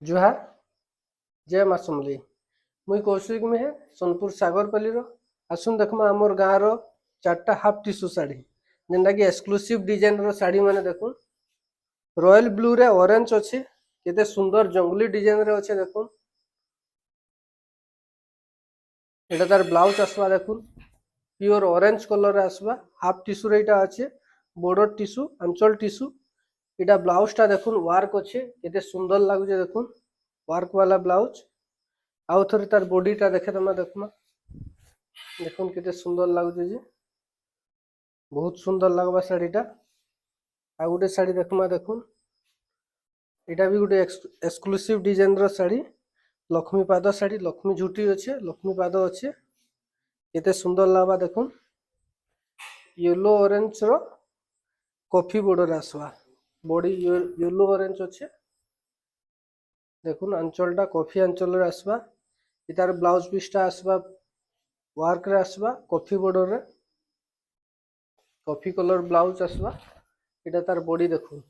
जुहार जय माँ समली मुई कौशिक में है सोनपुर सागरपल्ली आसुन देखमा आमर गाँव रो चार्टा हाफ टिश्यू साड़ी जेनटा कि एक्सक्लूसिव डिजाइन रो साड़ी माने देखुन रॉयल ब्लू रे ऑरेंज अच्छे केते सुंदर जंगली डिजाइन रे अच्छे देखुन एटा तार ब्लाउज आसवा देखुन प्योर ऑरेंज कलर रे आसवा हाफ टिश्यू रे एटा अच्छे बॉर्डर टिश्यू अंचल टिश्यू एटा ब्लाउज टा देखुन वर्क अच्छे केते सुंदर लागुचे देखुन वर्क वाला ब्लाउज आउ थोड़ी तार बॉडी टा देखे तुम देखमा देखुन केते सुंदर लागुचे जे बहुत सुंदर लगवा शाड़ीटा आ गोटे शाड़ी देखमा देखुन एटा भी गोटे एक्सक्लूसिव डिजाइन रो शाड़ी लक्ष्मी पाद शाड़ी लक्ष्मी झुटी अच्छे लक्ष्मी पाद अच्छे केते सुंदर लगवा देखुन येलो ऑरेंज रो कॉफी बॉर्डर आसवा बॉडी येलो ऑरेंज अच्छे देखुन अंचलटा कॉफी अंचल रे आसवा इतार ब्लाउज पीसटा आसवा वर्क रे आसवा कॉफी बॉर्डर रे कॉफी कलर ब्लाउज आसवा इटा तार बॉडी देखुन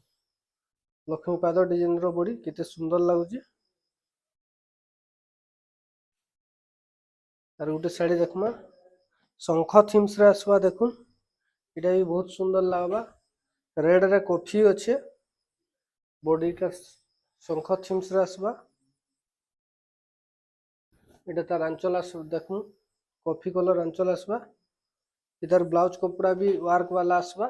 लक्ष्मी पाद डिजाइन रो बॉडी केते सुंदर लागुची आर गोटे साड़ी देखमा शंख थीम्स रे आसवा देखुन इटा भी बहुत सुंदर लागबा रेड रे कॉफी अच्छे बॉडी का शंख थीम्स रे आसवा इटा तार आंचल आस देखुन कॉफी कलर आंचल आसवा इधर ब्लाउज कपड़ा भी वर्क वाला आसवा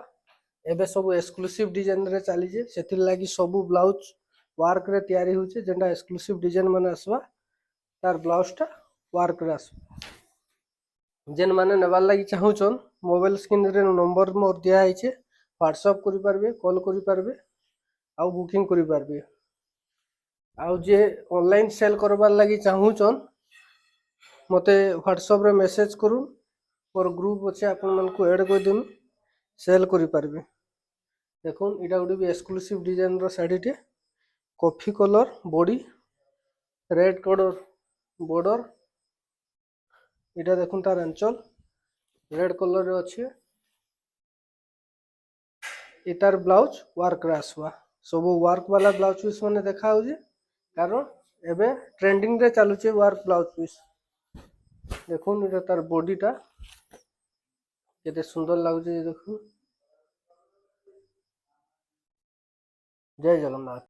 एबे सब एक्सक्लूसिव डिजाइन रे चली जे सेथिर लागी सब ब्लाउज वर्क रे तैयारी होचे जेंटा एक्सक्लूसिव डिजाइन माने आसवा तार ब्लाउज टा वर्क रे आसवा जेन माने नेबार लागी चाहूचन मोबाइल स्क्रीन रे नंबर मोर दिया आइचे व्हाट्सएप करि पारबे कॉल करि पारबे आउ बुकिंग करि पारबे आउ जे ऑनलाइन सेल करबार लागी चाहूचन मते व्हाट्सएप रे मेसेज करू और ग्रुप अच्छे आपण मानकु ऐड कर देमी सेल करि पारबे देखुन इटा गोटे भी एक्सक्लूसिव डिजाइन रो साड़ी टे coffee colour body red colour border इटा देखुन तार अंचल रेड कलर रे अच्छे इतार ब्लाउज वर्क रे आसवा सब वर्क वाला ब्लाउज पीस माने देखा होजे कारण एबे ट्रेंडिंग रे चालुचे वर्क ब्लाउज पीस देखुन इटा तार बॉडी टा केते सुंदर लागुचे देखुन जय जगन्नाथ।